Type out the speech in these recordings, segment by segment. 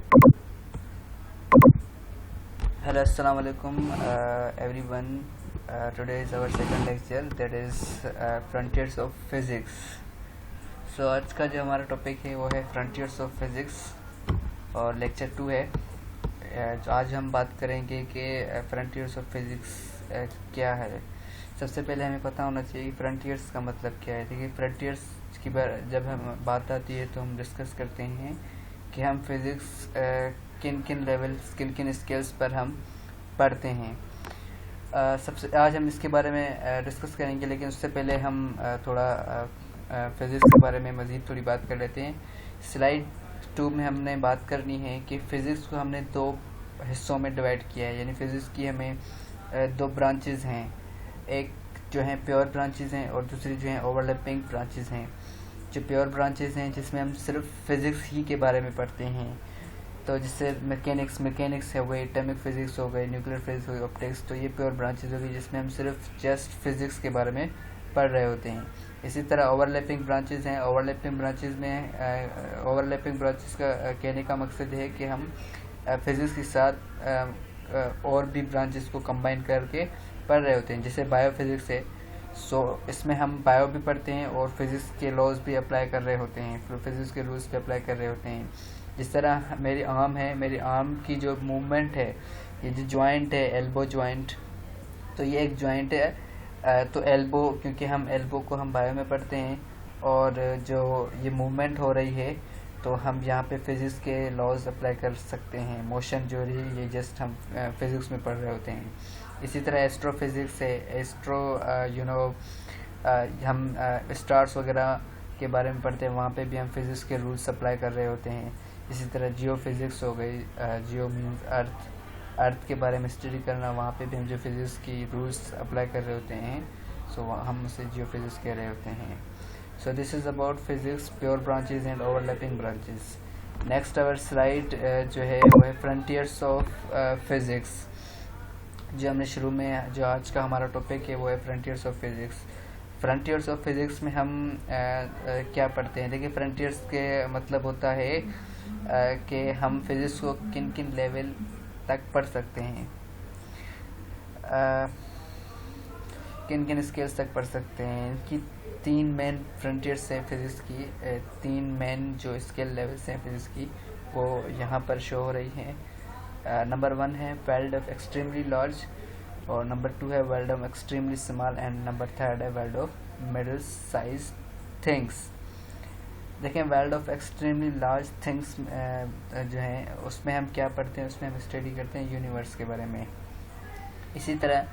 Hello, assalamu alaikum, everyone. Today is our second lecture, that is frontiers of physics. So आज का जो हमारा topic है वो है फ्रंटियर्स ऑफ फिज़िक्स और लेक्चर 2 है। जो आज हम बात करेंगे कि फ्रंटियर्स ऑफ फिज़िक्स क्या है। सबसे पहले हमें पता होना चाहिए फ्रंटियर्स का मतलब क्या है। देखिए, फ्रंटियर्स की जब हम बात आती है तो हम डिस्कस करते हैं कि हम फिज़िक्स किन किन लेवल्स, किन किन स्केल्स पर हम पढ़ते हैं। सबसे आज हम इसके बारे में डिस्कस करेंगे, लेकिन उससे पहले हम थोड़ा फिज़िक्स के बारे में मज़ीद थोड़ी बात कर लेते हैं। स्लाइड 2 में हमने बात करनी है कि फ़िज़िक्स को हमने 2 हिस्सों में डिवाइड किया है, यानी फ़िज़िक्स की हमें 2 ब्रांचेस हैं। एक जो हैं प्योर ब्रांचेस हैं और दूसरी जो हैं ओवरलैपिंग ब्रांचेस हैं। जो प्योर ब्रांचेस हैं जिसमें हम सिर्फ फिज़िक्स ही के बारे में पढ़ते हैं, तो जिससे मैकेनिक्स हो गई, एटॉमिक फिज़िक्स हो गई, न्यूक्लियर फिज़िक्स हो गई, ऑप्टिक्स, तो ये प्योर ब्रांचेस हो गई जिसमें हम सिर्फ जस्ट फिज़िक्स के बारे में पढ़ रहे होते हैं। इसी तरह ओवरलैपिंग ब्रांचेस हैं। ओवरलैपिंग ब्रांचेस का कहने का मकसद है कि हम फिज़िक्स के साथ और भी ब्रांचेस को कंबाइन करके पढ़ रहे होते हैं। जैसे बायो फिज़िक्स है, सो इसमें हम बायो भी पढ़ते हैं और फिज़िक्स के लॉज भी अप्लाई कर रहे होते हैं, फिज़िक्स के रूल्स भी अप्लाई कर रहे होते हैं। जिस तरह मेरी आर्म की जो मूवमेंट है, ये जो जॉइंट है एल्बो जॉइंट, तो ये एक जॉइंट है। तो एल्बो, क्योंकि हम एल्बो को हम बायो में पढ़ते हैं और जो ये मूवमेंट हो रही है तो हम यहाँ पे फिज़िक्स के लॉज अप्लाई कर सकते हैं। मोशन जो रही है ये जस्ट हम फिज़िक्स में पढ़ रहे होते हैं। इसी तरह एस्ट्रोफिज़िक्स है। हम स्टार्स वगैरह के बारे में पढ़ते हैं, वहाँ पे भी हम फिज़िक्स के रूल्स अप्लाई कर रहे होते हैं। इसी तरह जियो फिज़िक्स हो गई। जियो मीन्स अर्थ के बारे में स्टडी करना, वहाँ पे भी हम जो फिज़िक्स की रूल्स अप्लाई कर रहे होते हैं, सो हम उसे जियो फिज़िक्स कह रहे होते हैं। So this is about physics, pure branches and overlapping branches. Next our slide जो है वो है फ्रंटियर्स ऑफ फिज़िक्स। जो हमने शुरू में, जो आज का हमारा टॉपिक है वो है frontiers of physics. Frontiers of physics में हम क्या पढ़ते हैं। देखिए, फ्रंटियर्स के मतलब होता है कि हम फिज़िक्स को किन किन लेवल तक पढ़ सकते हैं, किन किन स्केल्स तक पढ़ सकते हैं। इनकी 3 मेन फ्रंटियर्स हैं फिज़िक्स की। 3 मेन जो स्केल लेवल्स हैं फिज़िक्स की वो यहाँ पर शो हो रही हैं। नंबर 1 है वर्ल्ड ऑफ एक्सट्रीमली लार्ज, और नंबर 2 है world of extremely small, and number 3 है world of middle size things. देखें, world of extremely large things जो हैं उसमें हम क्या पढ़ते हैं, उसमें हम स्टडी करते हैं यूनिवर्स के बारे में। इसी तरह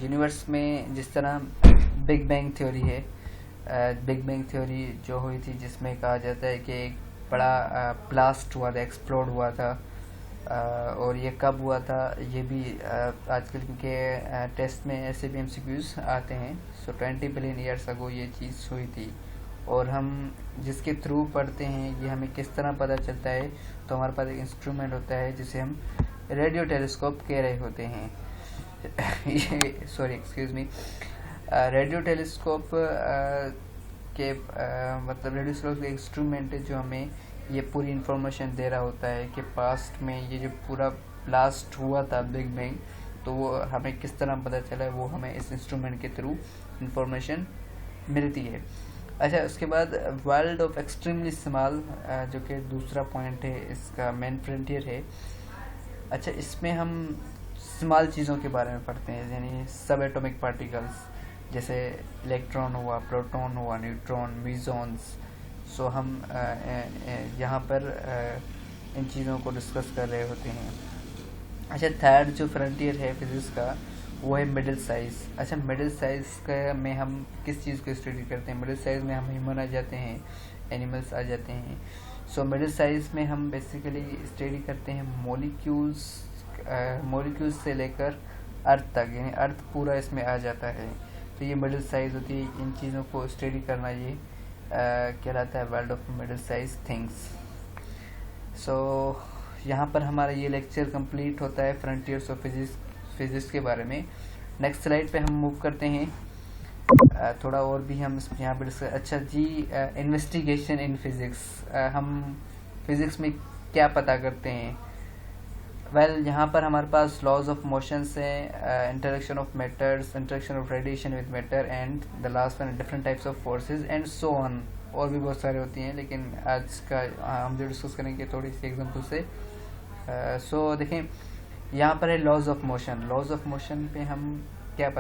यूनिवर्स में जिस तरह बिग बैंग थ्योरी है, बिग बैंग थ्योरी जो हुई थी जिसमें कहा जाता है कि एक बड़ा ब्लास्ट हुआ था, एक्सप्लोड हुआ था। और ये कब हुआ था ये भी आजकल के टेस्ट में ऐसे भी MCQs आते हैं। सो 20 बिलियन ईयर्स अगो ये चीज़ हुई थी, और हम जिसके थ्रू पढ़ते हैं ये हमें किस तरह पता चलता है, तो हमारे पास एक इंस्ट्रूमेंट होता है जिसे हम रेडियो टेलीस्कोप कह रहे होते हैं। रेडियो टेलीस्कोप के मतलब रेडियो टेलीस्कोप एक इंस्ट्रूमेंट है जो हमें ये पूरी इंफॉर्मेशन दे रहा होता है कि पास्ट में ये जो पूरा ब्लास्ट हुआ था बिग बैंग, तो वो हमें किस तरह पता चला है, वो हमें इस इंस्ट्रूमेंट के थ्रू इंफॉर्मेशन मिलती है। अच्छा, उसके बाद वर्ल्ड ऑफ एक्सट्रीमली स्मॉल जो कि दूसरा पॉइंट है, इसका मेन फ्रंटियर है। अच्छा, इसमें हम स्मॉल चीज़ों के बारे में पढ़ते हैं, यानी सब एटॉमिक पार्टिकल्स, जैसे इलेक्ट्रॉन हुआ, प्रोटॉन हुआ, न्यूट्रॉन, म्यूजॉन्स। सो हम यहाँ पर इन चीज़ों को डिस्कस कर रहे होते हैं। अच्छा, थर्ड जो फ्रंटियर है फिज़िक्स का वो है मिडिल साइज़। अच्छा, मिडिल साइज़ का में हम किस चीज़ को स्टडी करते हैं। मिडिल साइज़ में हम ह्यूमन आ जाते हैं, एनिमल्स आ जाते हैं। सो मिडिल साइज़ में हम बेसिकली स्टडी करते हैं मॉलिक्यूल्स से लेकर अर्थ तक, यानी अर्थ पूरा इसमें आ जाता है। तो ये मिडिल साइज़ होती है। इन चीज़ों को स्टडी करना ये कहलाता है world of middle size things. So यहाँ पर हमारा ये लेक्चर कंप्लीट होता है फ्रंटियर्स ऑफ फिज़िक्स के बारे में। नेक्स्ट स्लाइड पे हम मूव करते हैं। थोड़ा और भी हम यहाँ पर अच्छा जी, इन्वेस्टिगेशन इन फिज़िक्स। हम फिज़िक्स में क्या पता करते हैं? वेल यहाँ पर हमारे पास लॉज ऑफ मोशन से interaction of matters, interaction of radiation with matter, and the last one different types of forces and so on. और भी बहुत सारे होती हैं, लेकिन आज का हम जो डिस्कस करेंगे थोड़ी सी एग्जांपल से। सो देखें, यहाँ पर है laws of motion. Laws of motion पे हमें क्या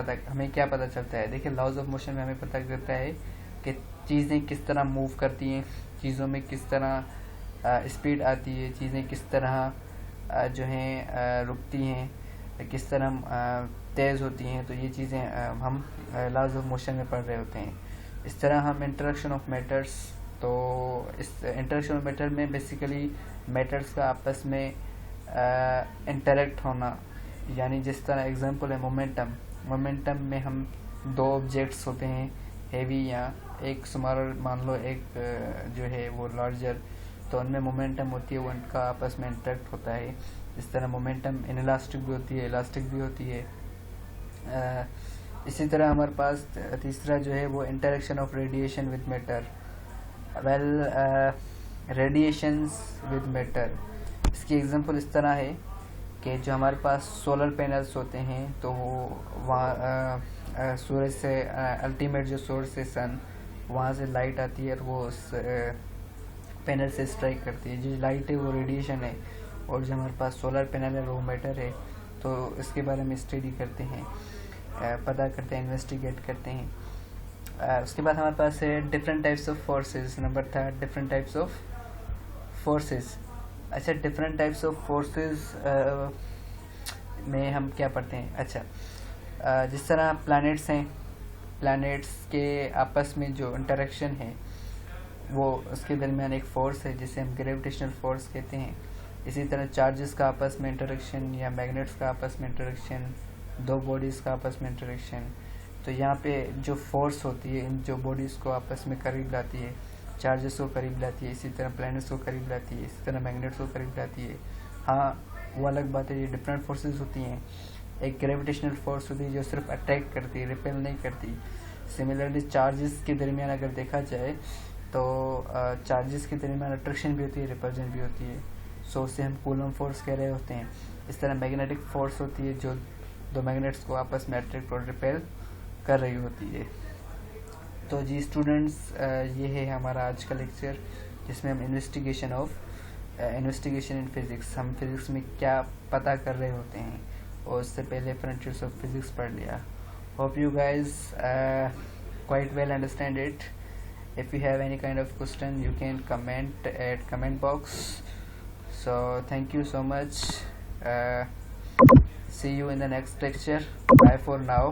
पता चलता है? देखिए, लॉज ऑफ मोशन में हमें पता चलता है कि चीज़ें किस तरह मूव करती हैं, चीज़ों में किस तरह स्पीड आती है, चीज़ें किस तरह जो हैं रुकती हैं, किस तरह तेज़ होती हैं। तो ये चीज़ें हम लॉज ऑफ मोशन में पढ़ रहे होते हैं। इस तरह हम इंटरेक्शन ऑफ मैटर्स, तो इस इंटरेक्शन ऑफ मैटर में बेसिकली मैटर्स का आपस में इंटरेक्ट होना, यानी जिस तरह एग्जांपल है मोमेंटम। मोमेंटम में हम दो ऑब्जेक्ट्स होते हैं, हेवी या एक स्मॉलर मान लो, एक जो है वो लार्जर, तो उनमें मोमेंटम होती है, वो उनका आपस में इंटरेक्ट होता है। इस तरह मोमेंटम इनइलास्टिक भी होती है, इलास्टिक भी होती है। इसी तरह हमारे पास तीसरा जो है वो interaction of radiation with matter. Well, radiations with matter, इसकी एग्जांपल इस तरह है कि जो हमारे पास सोलर पैनल्स होते हैं, तो वो वहाँ सूरज से अल्टीमेट जो सोर्स है सन, वहाँ से लाइट आती है और वो उस पैनल से स्ट्राइक करती है। जो लाइट है वो रेडिएशन है, और जो हमारे पास सोलर पैनल है वो मैटर है। तो इसके बारे में स्टडी करते हैं, पता करते हैं, इन्वेस्टिगेट करते हैं। उसके बाद हमारे पास है different types of forces. Number 3, different types of forces. अच्छा, डिफरेंट टाइप्स ऑफ फोर्सेस में हम क्या पढ़ते हैं? अच्छा, जिस तरह प्लैनेट्स हैं, प्लैनेट्स के आपस में जो इंटरेक्शन है, वो उसके दरमियान एक फोर्स है जिसे हम ग्रेविटेशनल फोर्स कहते हैं। इसी तरह चार्जेस का आपस में इंटरेक्शन या मैग्नेट्स का आपस में इंटरेक्शन, दो बॉडीज़ का आपस में इंटरेक्शन। तो यहाँ पे जो फोर्स होती है इन जो बॉडीज़ को आपस में करीब लाती है, चार्जेस को करीब लाती है, इसी तरह प्लैनेट्स को करीब लाती है, इसी तरह मैग्नेट्स को करीब लाती है। हाँ, वो अलग बात है, ये डिफरेंट फोर्सेस होती हैं। एक ग्रेविटेशनल फोर्स होती है जो सिर्फ अट्रैक्ट करती है, रिपेल नहीं करती। सिमिलरली चार्जेस के दरमियान अगर देखा जाए तो चार्जेस के दरमियान अट्रैक्शन भी होती है, रिपल्जन भी होती है। सो उसे हम कूलम फोर्स कह रहे होते हैं। इस तरह मैग्नेटिक फोर्स होती है जो दो मैग्नेट्स को आपस में अट्रैक्ट और रिपेल कर रही होती है। तो जी स्टूडेंट्स, ये है हमारा आज का लेक्चर, जिसमें हम इन्वेस्टिगेशन इन फिज़िक्स, हम फिज़िक्स में क्या पता कर रहे होते हैं, और उससे पहले फ्रंटियर्स ऑफ फिज़िक्स पढ़ लिया। Hope you guys quite well understand it. If you have any kind of question, you can comment at comment box. So thank you so much. See you in the next lecture. Bye for now.